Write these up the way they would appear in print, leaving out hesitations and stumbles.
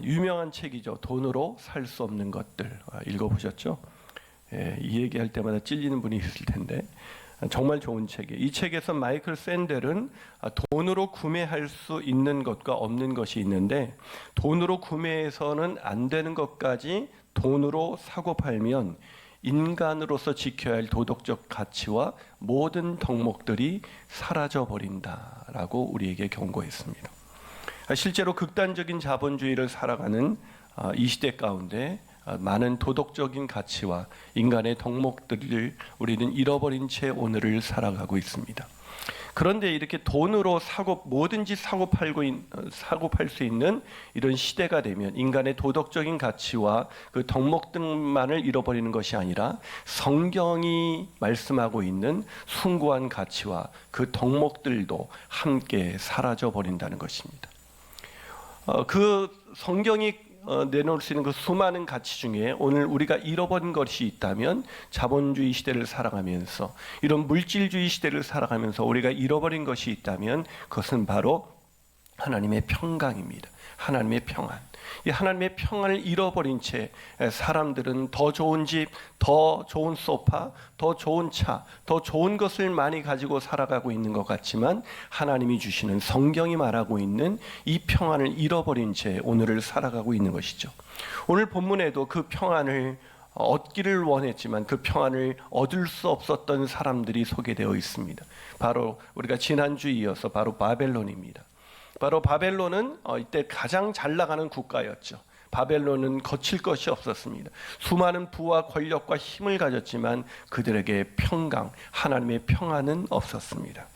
유명한 책이죠. 돈으로 살 수 없는 것들. 읽어보셨죠? 예, 이 얘기할 때마다 찔리는 분이 있을 텐데 정말 좋은 책이에요. 이 책에서 마이클 샌델은 돈으로 구매할 수 있는 것과 없는 것이 있는데, 돈으로 구매해서는 안 되는 것까지 돈으로 사고 팔면 인간으로서 지켜야 할 도덕적 가치와 모든 덕목들이 사라져 버린다라고 우리에게 경고했습니다. 실제로 극단적인 자본주의를 살아가는 이 시대 가운데 많은 도덕적인 가치와 인간의 덕목들을 우리는 잃어버린 채 오늘을 살아가고 있습니다. 그런데 이렇게 돈으로 뭐든지 사고 팔 수 있는 이런 시대가 되면 인간의 도덕적인 가치와 그 덕목들만을 잃어버리는 것이 아니라 성경이 말씀하고 있는 숭고한 가치와 그 덕목들도 함께 사라져 버린다는 것입니다. 그 성경이 내놓을 수 있는 그 수많은 가치 중에 오늘 우리가 잃어버린 것이 있다면, 자본주의 시대를 살아가면서, 이런 물질주의 시대를 살아가면서 우리가 잃어버린 것이 있다면 그것은 바로 하나님의 평강입니다. 하나님의 평안. 이 하나님의 평안을 잃어버린 채 사람들은 더 좋은 집, 더 좋은 소파, 더 좋은 차, 더 좋은 것을 많이 가지고 살아가고 있는 것 같지만, 하나님이 주시는, 성경이 말하고 있는 이 평안을 잃어버린 채 오늘을 살아가고 있는 것이죠. 오늘 본문에도 그 평안을 얻기를 원했지만 그 평안을 얻을 수 없었던 사람들이 소개되어 있습니다. 바로 우리가 지난주에 이어서 바로 바벨론입니다. 바로 바벨론은 이때 가장 잘 나가는 국가였죠. 바벨론은 거칠 것이 없었습니다. 수많은 부와 권력과 힘을 가졌지만 그들에게 평강, 하나님의 평안은 없었습니다.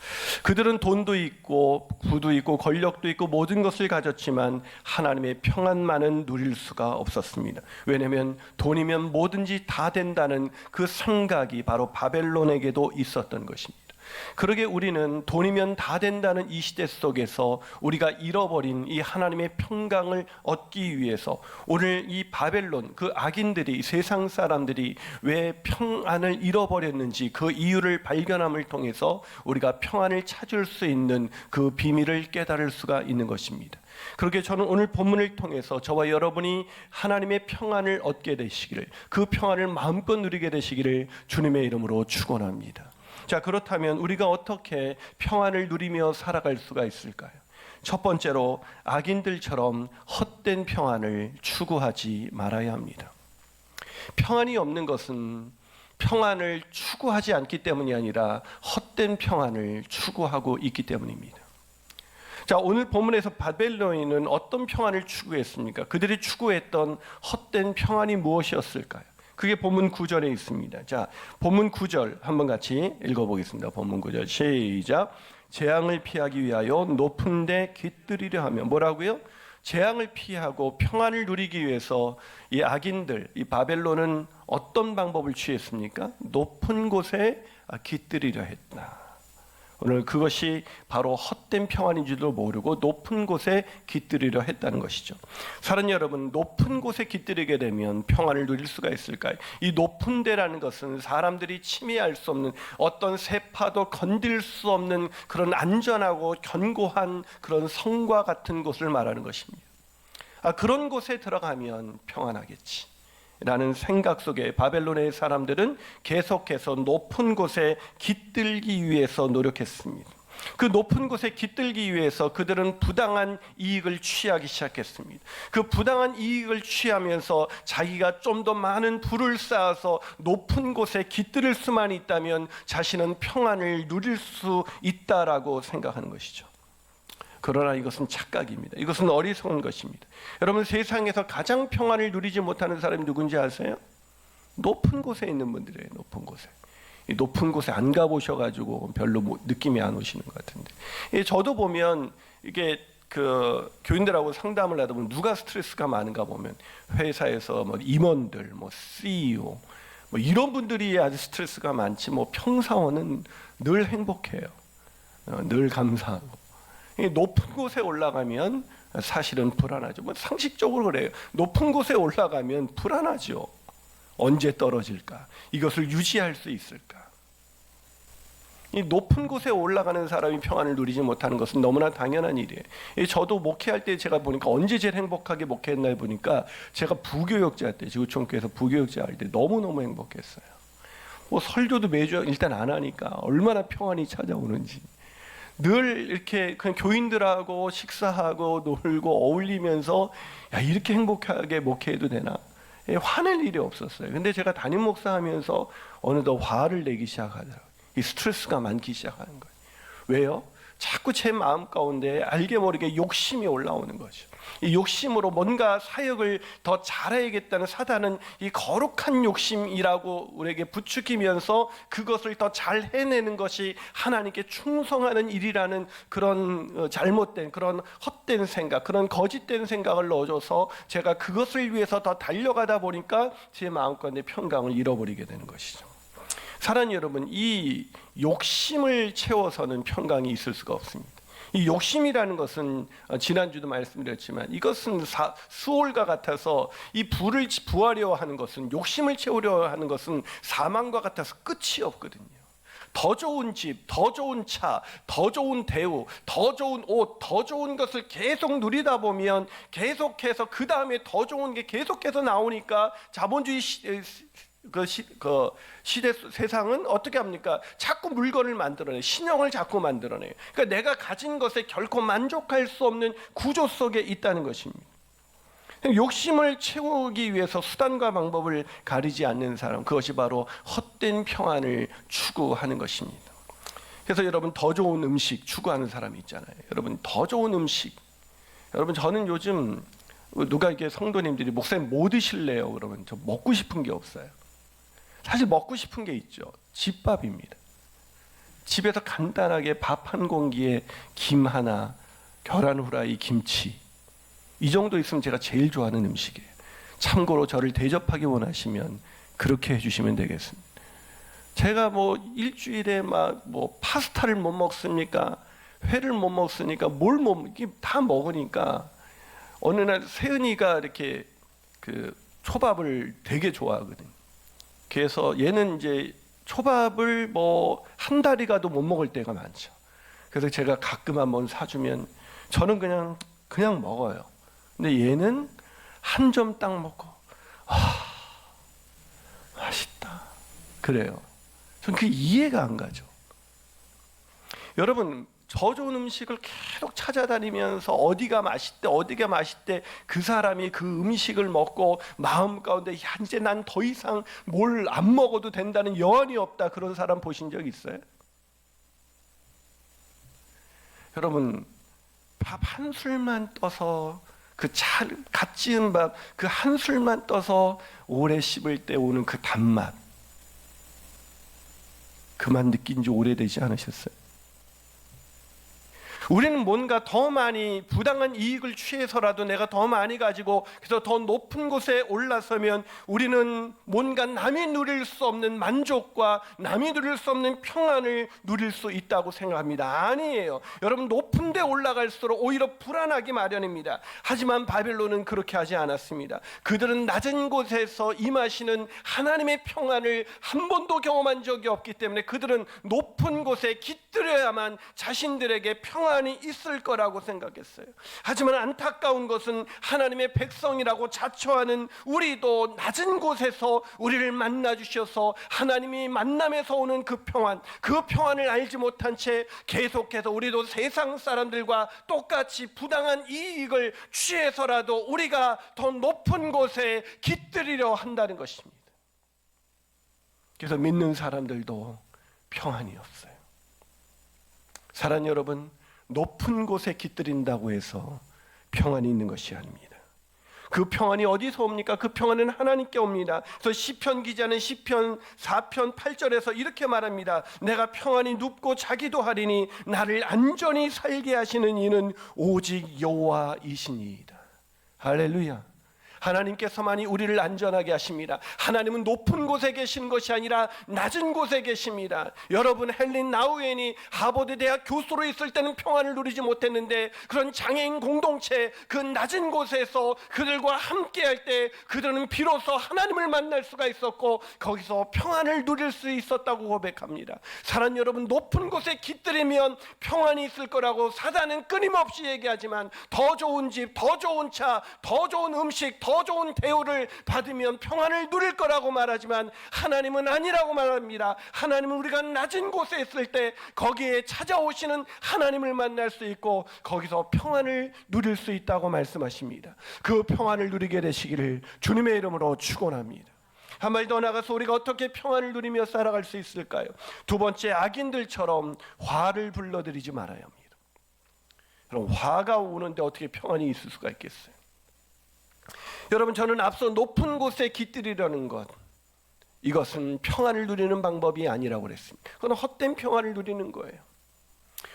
그들은 돈도 있고 부도 있고 권력도 있고 모든 것을 가졌지만 하나님의 평안만은 누릴 수가 없었습니다. 왜냐하면 돈이면 뭐든지 다 된다는 그 생각이 바로 바벨론에게도 있었던 것입니다. 그러게 우리는 돈이면 다 된다는 이 시대 속에서 우리가 잃어버린 이 하나님의 평강을 얻기 위해서 오늘 이 바벨론, 그 악인들이, 세상 사람들이 왜 평안을 잃어버렸는지 그 이유를 발견함을 통해서 우리가 평안을 찾을 수 있는 그 비밀을 깨달을 수가 있는 것입니다. 그렇게 저는 오늘 본문을 통해서 저와 여러분이 하나님의 평안을 얻게 되시기를, 그 평안을 마음껏 누리게 되시기를 주님의 이름으로 축원합니다. 자, 그렇다면 우리가 어떻게 평안을 누리며 살아갈 수가 있을까요? 첫 번째로 악인들처럼 헛된 평안을 추구하지 말아야 합니다. 평안이 없는 것은 평안을 추구하지 않기 때문이 아니라 헛된 평안을 추구하고 있기 때문입니다. 자, 오늘 본문에서 바벨론인은 어떤 평안을 추구했습니까? 그들이 추구했던 헛된 평안이 무엇이었을까요? 그게 본문 9절에 있습니다. 자, 본문 9절 한번 같이 읽어보겠습니다. 본문 9절 시작. 재앙을 피하기 위하여 높은 데 깃들이려 하며, 뭐라고요? 재앙을 피하고 평안을 누리기 위해서 이 악인들, 이 바벨론은 어떤 방법을 취했습니까? 높은 곳에 깃들이려 했다. 오늘 그것이 바로 헛된 평안인지도 모르고 높은 곳에 깃들이려 했다는 것이죠. 사랑하는 여러분, 높은 곳에 깃들이게 되면 평안을 누릴 수가 있을까요? 이 높은 데라는 것은 사람들이 침해할 수 없는, 어떤 세파도 건들 수 없는 그런 안전하고 견고한 그런 성과 같은 곳을 말하는 것입니다. 그런 곳에 들어가면 평안하겠지 라는 생각 속에 바벨론의 사람들은 계속해서 높은 곳에 깃들기 위해서 노력했습니다. 그 높은 곳에 깃들기 위해서 그들은 부당한 이익을 취하기 시작했습니다. 그 부당한 이익을 취하면서 자기가 좀 더 많은 부를 쌓아서 높은 곳에 깃들일 수만 있다면 자신은 평안을 누릴 수 있다라고 생각하는 것이죠. 그러나 이것은 착각입니다. 이것은 어리석은 것입니다. 여러분, 세상에서 가장 평안을 누리지 못하는 사람이 누군지 아세요? 높은 곳에 있는 분들이에요. 높은 곳에. 이 높은 곳에 안 가보셔가지고 별로 느낌이 안 오시는 것 같은데, 저도 보면 이게 그 교인들하고 상담을 하다 보면 누가 스트레스가 많은가 보면 회사에서 뭐 임원들, 뭐 CEO, 뭐 이런 분들이 아주 스트레스가 많지, 뭐 평사원은 늘 행복해요. 늘 감사하고. 높은 곳에 올라가면 사실은 불안하죠. 뭐 상식적으로 그래요. 높은 곳에 올라가면 불안하죠. 언제 떨어질까? 이것을 유지할 수 있을까? 이 높은 곳에 올라가는 사람이 평안을 누리지 못하는 것은 너무나 당연한 일이에요. 저도 목회할 때 제가 보니까 언제 제일 행복하게 목회했나 보니까 제가 부교역자 때, 지구촌교회에서 부교역자 할 때 너무너무 행복했어요. 뭐 설교도 매주 일단 안 하니까 얼마나 평안이 찾아오는지. 늘 이렇게 그냥 교인들하고 식사하고 놀고 어울리면서 야, 이렇게 행복하게 목회해도 되나? 화낼 일이 없었어요. 근데 제가 담임 목사하면서 어느덧 화를 내기 시작하더라고요. 이 스트레스가 많기 시작하는 거예요. 왜요? 자꾸 제 마음 가운데 알게 모르게 욕심이 올라오는 거죠. 이 욕심으로 뭔가 사역을 더 잘해야겠다는 사단은 이 거룩한 욕심이라고 우리에게 부추기면서 그것을 더 잘 해내는 것이 하나님께 충성하는 일이라는 그런 잘못된, 그런 헛된 생각, 그런 거짓된 생각을 넣어줘서 제가 그것을 위해서 더 달려가다 보니까 제 마음 가운데 평강을 잃어버리게 되는 것이죠. 사랑하는 여러분, 이 욕심을 채워서는 평강이 있을 수가 없습니다. 이 욕심이라는 것은 지난주도 말씀드렸지만 이것은 수올과 같아서 이 불을 부하려 하는 것은, 욕심을 채우려 하는 것은 사망과 같아서 끝이 없거든요. 더 좋은 집, 더 좋은 차, 더 좋은 대우, 더 좋은 옷, 더 좋은 것을 계속 누리다 보면 계속해서 그 다음에 더 좋은 게 계속해서 나오니까 자본주의 시대 세상은 어떻게 합니까? 자꾸 물건을 만들어내, 신형을 자꾸 만들어내요. 그러니까 내가 가진 것에 결코 만족할 수 없는 구조 속에 있다는 것입니다. 욕심을 채우기 위해서 수단과 방법을 가리지 않는 사람, 그것이 바로 헛된 평안을 추구하는 것입니다. 그래서 여러분, 더 좋은 음식 추구하는 사람이 있잖아요. 여러분, 더 좋은 음식. 여러분, 저는 요즘 누가 이렇게 성도님들이 목사님 뭐 드실래요? 그러면 저 먹고 싶은 게 없어요. 사실 먹고 싶은 게 있죠. 집밥입니다. 집에서 간단하게 밥 한 공기에 김 하나, 계란 후라이, 김치, 이 정도 있으면 제가 제일 좋아하는 음식이에요. 참고로 저를 대접하기 원하시면 그렇게 해주시면 되겠습니다. 제가 뭐 일주일에 막 뭐 파스타를 못 먹습니까? 회를 못 먹으니까 뭘 다 먹으니까 어느 날 세은이가 이렇게 그 초밥을 되게 좋아하거든요. 그래서 얘는 이제 초밥을 뭐 한 달이 가도 못 먹을 때가 많죠. 그래서 제가 가끔 한번 사주면 저는 그냥 먹어요. 근데 얘는 한 점 딱 먹고 맛있다 그래요. 전 그게 이해가 안 가죠. 여러분, 저 좋은 음식을 계속 찾아다니면서 어디가 맛있대 그 사람이 그 음식을 먹고 마음 가운데 야, 이제 난 더 이상 뭘 안 먹어도 된다는 여한이 없다, 그런 사람 보신 적 있어요? 여러분, 밥 한 술만 떠서 갓 지은 밥 그 한 술만 떠서 오래 씹을 때 오는 그 단맛, 그만 느낀 지 오래되지 않으셨어요? 우리는 뭔가 더 많이 부당한 이익을 취해서라도 내가 더 많이 가지고 그래서 더 높은 곳에 올라서면 우리는 뭔가 남이 누릴 수 없는 만족과 남이 누릴 수 없는 평안을 누릴 수 있다고 생각합니다. 아니에요. 여러분, 높은 데 올라갈수록 오히려 불안하기 마련입니다. 하지만 바벨론은 그렇게 하지 않았습니다. 그들은 낮은 곳에서 임하시는 하나님의 평안을 한 번도 경험한 적이 없기 때문에 그들은 높은 곳에 깃들여야만 자신들에게 평안 있을 거라고 생각했어요. 하지만 안타까운 것은 하나님의 백성이라고 자처하는 우리도 낮은 곳에서 우리를 만나 주셔서 하나님이 만남에서 오는 그 평안을 알지 못한 채 계속해서 우리도 세상 사람들과 똑같이 부당한 이익을 취해서라도 우리가 더 높은 곳에 깃들이려 한다는 것입니다. 그래서 믿는 사람들도 평안이 없어요. 사랑하는 여러분, 높은 곳에 깃들인다고 해서 평안이 있는 것이 아닙니다. 그 평안이 어디서 옵니까? 그 평안은 하나님께 옵니다. 그래서 시편 기자는 시편 4편 8절에서 이렇게 말합니다. 내가 평안히 눕고 자기도 하리니 나를 안전히 살게 하시는 이는 오직 여호와이시니이다. 할렐루야. 하나님께서만이 우리를 안전하게 하십니다. 하나님은 높은 곳에 계신 것이 아니라 낮은 곳에 계십니다. 여러분, 헬린 나우엔이 하버드 대학 교수로 있을 때는 평안을 누리지 못했는데 그런 장애인 공동체 그 낮은 곳에서 그들과 함께할 때 그들은 비로소 하나님을 만날 수가 있었고 거기서 평안을 누릴 수 있었다고 고백합니다. 사랑 여러분, 높은 곳에 깃들이면 평안이 있을 거라고 사단은 끊임없이 얘기하지만 더 좋은 집, 더 좋은 차, 더 좋은 음식, 더 좋은 대우를 받으면 평안을 누릴 거라고 말하지만 하나님은 아니라고 말합니다. 하나님은 우리가 낮은 곳에 있을 때 거기에 찾아오시는 하나님을 만날 수 있고 거기서 평안을 누릴 수 있다고 말씀하십니다. 그 평안을 누리게 되시기를 주님의 이름으로 축원합니다. 한 발 더 나가서 우리가 어떻게 평안을 누리며 살아갈 수 있을까요? 두 번째, 악인들처럼 화를 불러들이지 말아야 합니다. 그럼 화가 오는데 어떻게 평안이 있을 수가 있겠어요? 여러분, 저는 앞서 높은 곳에 깃들이려는 것, 이것은 평안을 누리는 방법이 아니라고 그랬습니다. 그건 헛된 평안을 누리는 거예요.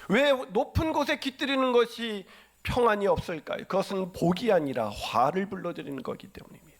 왜 높은 곳에 깃들이는 것이 평안이 없을까요? 그것은 복이 아니라 화를 불러들이는 거기 때문입니다.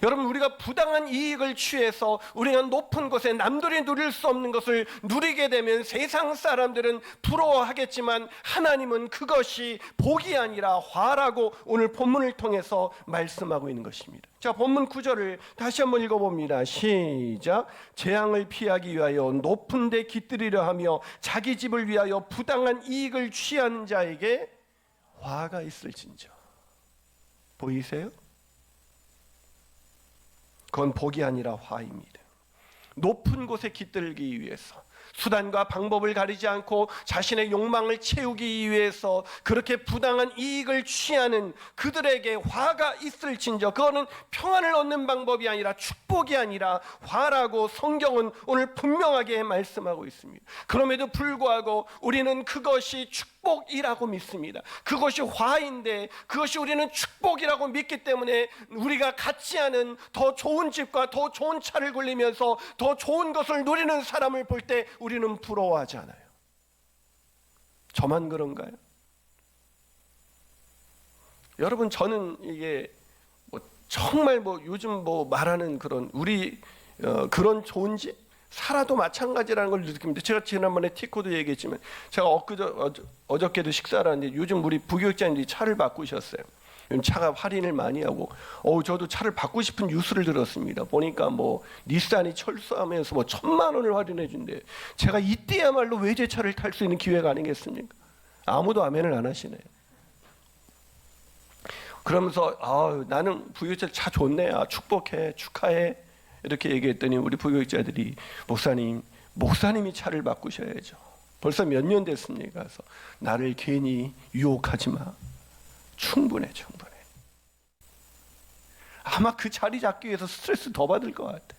여러분, 우리가 부당한 이익을 취해서 우리가 높은 곳에 남들이 누릴 수 없는 것을 누리게 되면 세상 사람들은 부러워하겠지만 하나님은 그것이 복이 아니라 화라고 오늘 본문을 통해서 말씀하고 있는 것입니다. 자, 본문 9절을 다시 한번 읽어봅니다. 시작. 재앙을 피하기 위하여 높은 데 깃들이려 하며 자기 집을 위하여 부당한 이익을 취한 자에게 화가 있을진저. 보이세요? 그건 복이 아니라 화입니다. 높은 곳에 깃들기 위해서 수단과 방법을 가리지 않고 자신의 욕망을 채우기 위해서 그렇게 부당한 이익을 취하는 그들에게 화가 있을진저, 그거는 평안을 얻는 방법이 아니라 축복이 아니라 화라고 성경은 오늘 분명하게 말씀하고 있습니다. 그럼에도 불구하고 우리는 그것이 축복이라고 믿습니다. 그것이 화인데 그것이 우리는 축복이라고 믿기 때문에 우리가 갖지 않은 더 좋은 집과 더 좋은 차를 굴리면서 더 좋은 것을 누리는 사람을 볼 때 우리는 부러워하지 않아요. 저만 그런가요? 여러분, 저는 이게 정말 요즘 말하는 그런 우리 그런 좋은 집 살아도 마찬가지라는 걸 느낍니다. 제가 지난번에 티코도 얘기했지만 제가 어저께도 식사를 하는데 요즘 우리 부교육자님들이 차를 바꾸셨어요. 차가 할인을 많이 하고 저도 차를 바꾸고 싶은 뉴스를 들었습니다. 보니까 닛산이 철수하면서 1,000만 원을 할인해 준대. 제가 이때야말로 외제차를 탈 수 있는 기회가 아니겠습니까? 아무도 아멘을 안 하시네요. 그러면서 나는 부교육자 차 좋네, 축복해, 축하해 이렇게 얘기했더니 우리 부교육자들이 목사님이 차를 바꾸셔야죠. 벌써 몇 년 됐습니까? 그래서 나를 괜히 유혹하지 마. 충분해. 아마 그 자리 잡기 위해서 스트레스 더 받을 것 같아.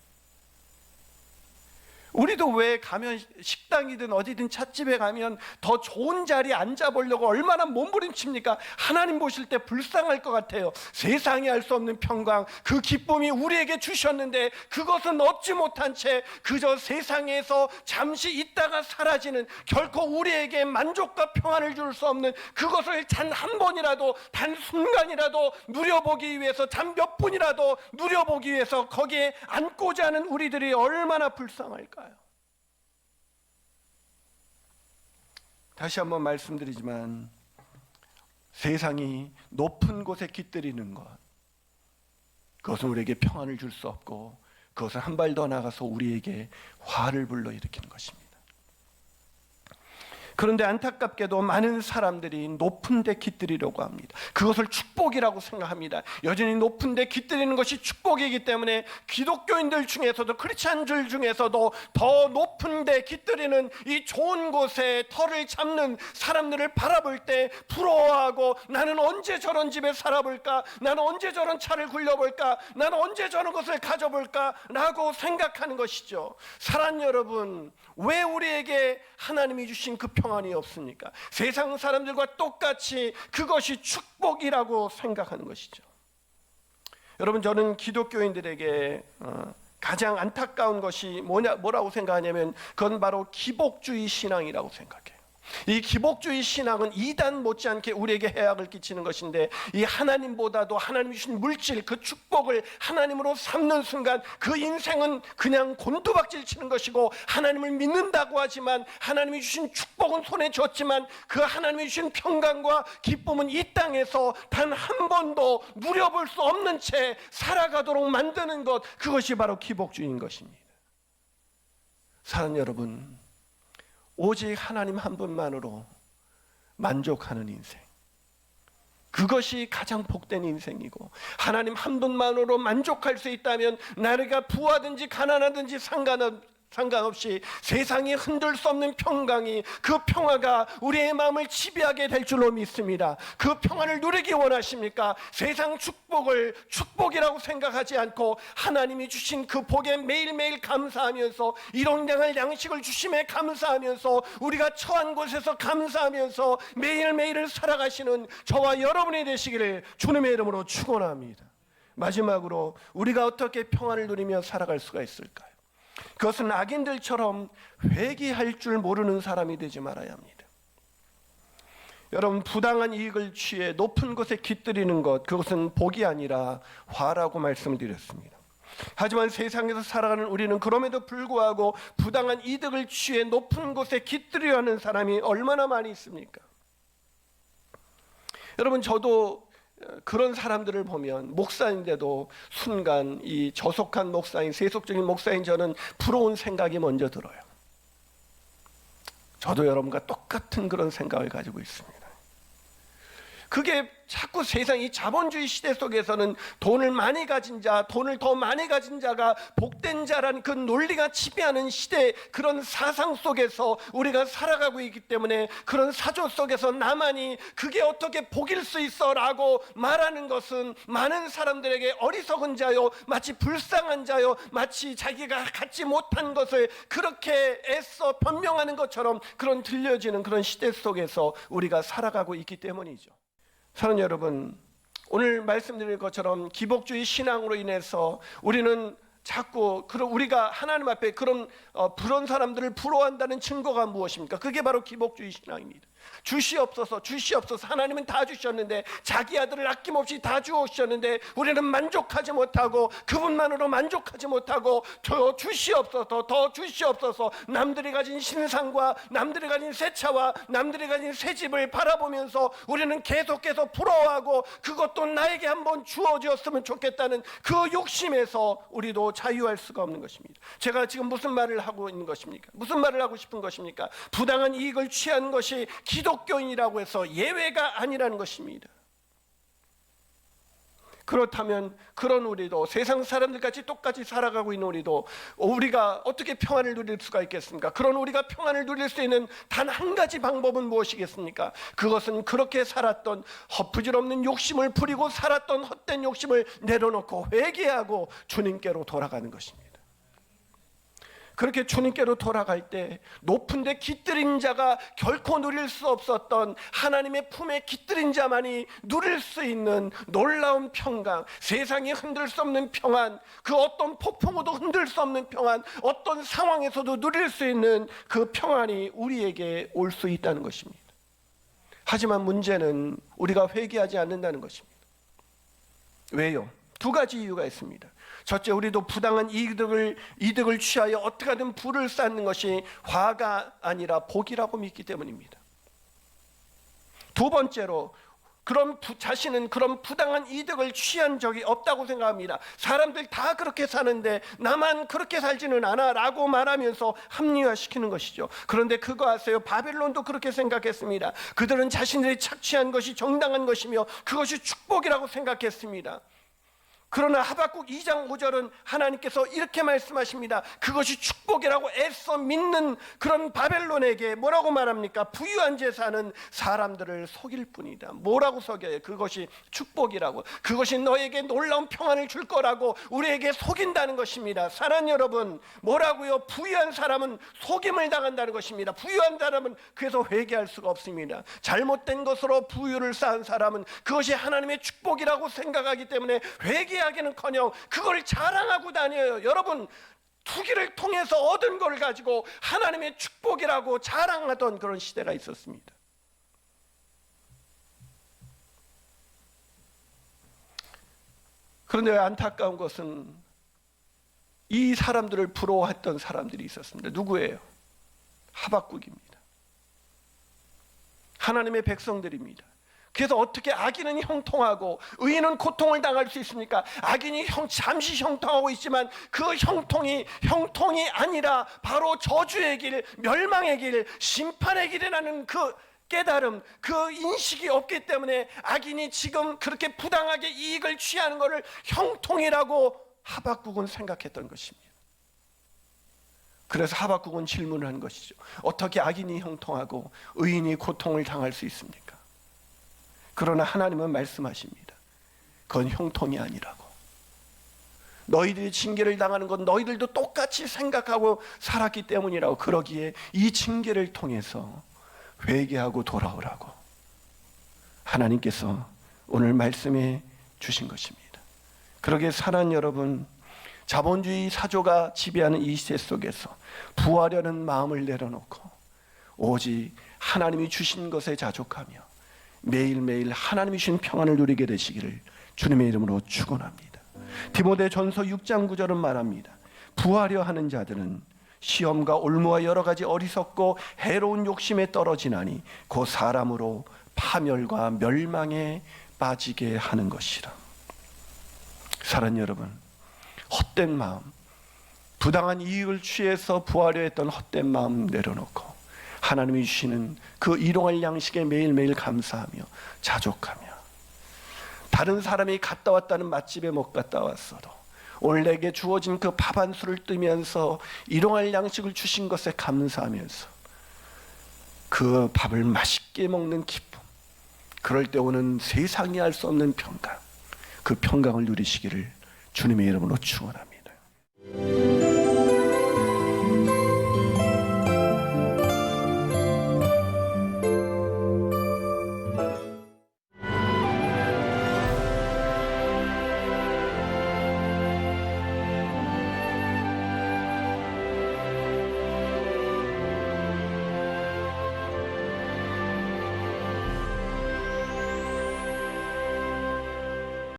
우리도 왜 가면 식당이든 어디든 찻집에 가면 더 좋은 자리에 앉아보려고 얼마나 몸부림칩니까? 하나님 보실 때 불쌍할 것 같아요. 세상이 알 수 없는 평강, 그 기쁨이 우리에게 주셨는데 그것은 얻지 못한 채 그저 세상에서 잠시 있다가 사라지는, 결코 우리에게 만족과 평안을 줄 수 없는 그것을 단 한 번이라도, 단 순간이라도 누려보기 위해서, 단 몇 분이라도 누려보기 위해서 거기에 앉고자 하는 우리들이 얼마나 불쌍할까요? 다시 한번 말씀드리지만 세상이 높은 곳에 깃들이는 것, 그것은 우리에게 평안을 줄 수 없고 그것은 한 발 더 나가서 우리에게 화를 불러일으키는 것입니다. 그런데 안타깝게도 많은 사람들이 높은 데 깃들이려고 합니다. 그것을 축복이라고 생각합니다. 여전히 높은 데 깃들이는 것이 축복이기 때문에 기독교인들 중에서도, 크리스찬들 중에서도 더 높은 데 깃들이는 이 좋은 곳에 털을 잡는 사람들을 바라볼 때 부러워하고, 나는 언제 저런 집에 살아볼까? 나는 언제 저런 차를 굴려볼까? 나는 언제 저런 것을 가져볼까? 라고 생각하는 것이죠. 사랑 여러분, 왜 우리에게 하나님이 주신 그 평안이 없습니까? 세상 사람들과 똑같이 그것이 축복이라고 생각하는 것이죠. 여러분, 저는 기독교인들에게 가장 안타까운 것이 뭐라고 생각하냐면 그건 바로 기복주의 신앙이라고 생각해요. 이 기복주의 신앙은 이단 못지않게 우리에게 해악을 끼치는 것인데, 이 하나님보다도 하나님이 주신 물질, 그 축복을 하나님으로 삼는 순간 그 인생은 그냥 곤두박질 치는 것이고, 하나님을 믿는다고 하지만 하나님이 주신 축복은 손에 쥐었지만 그 하나님이 주신 평강과 기쁨은 이 땅에서 단 한 번도 누려볼 수 없는 채 살아가도록 만드는 것, 그것이 바로 기복주의인 것입니다. 사랑하는 여러분, 오직 하나님 한 분만으로 만족하는 인생, 그것이 가장 복된 인생이고, 하나님 한 분만으로 만족할 수 있다면 나라가 부하든지 가난하든지 상관없이 세상이 흔들 수 없는 평강이, 그 평화가 우리의 마음을 지배하게 될 줄로 믿습니다. 그 평화를 누리기 원하십니까? 세상 축복을 축복이라고 생각하지 않고 하나님이 주신 그 복에 매일매일 감사하면서, 일용량할 양식을 주심에 감사하면서, 우리가 처한 곳에서 감사하면서 매일매일을 살아가시는 저와 여러분이 되시기를 주님의 이름으로 축원합니다. 마지막으로 우리가 어떻게 평안을 누리며 살아갈 수가 있을까요? 그것은 악인들처럼 회개할 줄 모르는 사람이 되지 말아야 합니다. 여러분, 부당한 이익을 취해 높은 곳에 깃들이는 것, 그것은 복이 아니라 화라고 말씀을 드렸습니다. 하지만 세상에서 살아가는 우리는 그럼에도 불구하고 부당한 이득을 취해 높은 곳에 깃들여 하는 사람이 얼마나 많이 있습니까? 여러분, 저도 그런 사람들을 보면, 목사인데도 순간 이 저속한 목사인, 세속적인 목사인 저는 부러운 생각이 먼저 들어요. 저도 여러분과 똑같은 그런 생각을 가지고 있습니다. 그게 자꾸 세상 이 자본주의 시대 속에서는 돈을 많이 가진 자, 돈을 더 많이 가진 자가 복된 자라는 그 논리가 지배하는 시대, 그런 사상 속에서 우리가 살아가고 있기 때문에, 그런 사조 속에서 나만이 그게 어떻게 복일 수 있어 라고 말하는 것은 많은 사람들에게 어리석은 자요, 마치 불쌍한 자요, 마치 자기가 갖지 못한 것을 그렇게 애써 변명하는 것처럼 그런 들려지는 그런 시대 속에서 우리가 살아가고 있기 때문이죠. 사랑하는 여러분, 오늘 말씀드린 것처럼 기복주의 신앙으로 인해서 우리는 자꾸 우리가 하나님 앞에 그런 사람들을 부러워한다는 증거가 무엇입니까? 그게 바로 기복주의 신앙입니다. 주시옵소서, 주시옵소서. 하나님은 다 주셨는데, 자기 아들을 아낌없이 다 주셨는데 우리는 만족하지 못하고, 그분만으로 만족하지 못하고, 더 주시옵소서, 더 주시옵소서. 남들이 가진 신상과 남들이 가진 새 차와 남들이 가진 새 집을 바라보면서 우리는 계속해서 부러워하고, 그것도 나에게 한번 주어졌으면 좋겠다는 그 욕심에서 우리도 자유할 수가 없는 것입니다. 제가 지금 무슨 말을 하고 있는 것입니까? 무슨 말을 하고 싶은 것입니까? 부당한 이익을 취하는 것이 기독교인이라고 해서 예외가 아니라는 것입니다. 그렇다면 그런 우리도, 세상 사람들같이 똑같이 살아가고 있는 우리가 어떻게 평안을 누릴 수가 있겠습니까? 그런 우리가 평안을 누릴 수 있는 단 한 가지 방법은 무엇이겠습니까? 그것은 그렇게 살았던, 허프질없는 욕심을 부리고 살았던 헛된 욕심을 내려놓고 회개하고 주님께로 돌아가는 것입니다. 그렇게 주님께로 돌아갈 때 높은 데 깃들인 자가 결코 누릴 수 없었던 하나님의 품에 깃들인 자만이 누릴 수 있는 놀라운 평강, 세상이 흔들 수 없는 평안, 그 어떤 폭풍우도 흔들 수 없는 평안, 어떤 상황에서도 누릴 수 있는 그 평안이 우리에게 올 수 있다는 것입니다. 하지만 문제는 우리가 회개하지 않는다는 것입니다. 왜요? 두 가지 이유가 있습니다. 첫째, 우리도 부당한 이득을 취하여 어떻게든 부를 쌓는 것이 화가 아니라 복이라고 믿기 때문입니다. 두 번째로, 자신은 그런 부당한 이득을 취한 적이 없다고 생각합니다. 사람들 다 그렇게 사는데 나만 그렇게 살지는 않아 라고 말하면서 합리화시키는 것이죠. 그런데 그거 아세요? 바벨론도 그렇게 생각했습니다. 그들은 자신들이 착취한 것이 정당한 것이며 그것이 축복이라고 생각했습니다. 그러나 하박국 2장 5절은 하나님께서 이렇게 말씀하십니다. 그것이 축복이라고 애써 믿는 그런 바벨론에게 뭐라고 말합니까? 부유한 재산은 사람들을 속일 뿐이다. 뭐라고 속여요? 그것이 축복이라고, 그것이 너에게 놀라운 평안을 줄 거라고 우리에게 속인다는 것입니다. 사랑하는 여러분, 뭐라고요? 부유한 사람은 속임을 당한다는 것입니다. 부유한 사람은 그래서 회개할 수가 없습니다. 잘못된 것으로 부유를 쌓은 사람은 그것이 하나님의 축복이라고 생각하기 때문에 회개하기는커녕 그걸 자랑하고 다녀요. 여러분, 투기를 통해서 얻은 걸 가지고 하나님의 축복이라고 자랑하던 그런 시대가 있었습니다. 그런데 안타까운 것은 이 사람들을 부러워했던 사람들이 있었습니다. 누구예요? 하박국입니다. 하나님의 백성들입니다. 그래서 어떻게 악인은 형통하고 의인은 고통을 당할 수 있습니까? 악인이 잠시 형통하고 있지만 그 형통이 아니라 바로 저주의 길, 멸망의 길, 심판의 길이라는 그 깨달음, 그 인식이 없기 때문에 악인이 지금 그렇게 부당하게 이익을 취하는 것을 형통이라고 하박국은 생각했던 것입니다. 그래서 하박국은 질문을 한 것이죠. 어떻게 악인이 형통하고 의인이 고통을 당할 수 있습니까? 그러나 하나님은 말씀하십니다. 그건 형통이 아니라고. 너희들이 징계를 당하는 건 너희들도 똑같이 생각하고 살았기 때문이라고. 그러기에 이 징계를 통해서 회개하고 돌아오라고 하나님께서 오늘 말씀해 주신 것입니다. 그러기에 사랑하는 여러분, 자본주의 사조가 지배하는 이 시대 속에서 부하려는 마음을 내려놓고 오직 하나님이 주신 것에 자족하며 매일매일 하나님이 주신 평안을 누리게 되시기를 주님의 이름으로 축원합니다. 디모데전서 6장 9절은 말합니다. 부하려 하는 자들은 시험과 올무와 여러 가지 어리석고 해로운 욕심에 떨어지나니 그 사람으로 파멸과 멸망에 빠지게 하는 것이라. 사랑하는 여러분, 헛된 마음, 부당한 이익을 취해서 부하려 했던 헛된 마음 내려놓고 하나님이 주시는 그 일용할 양식에 매일매일 감사하며 자족하며, 다른 사람이 갔다 왔다는 맛집에 못 갔다 왔어도 오늘 내게 주어진 그 밥 한 술을 뜨면서 일용할 양식을 주신 것에 감사하면서 그 밥을 맛있게 먹는 기쁨, 그럴 때 오는 세상이 알 수 없는 평강, 그 평강을 누리시기를 주님의 이름으로 축원합니다.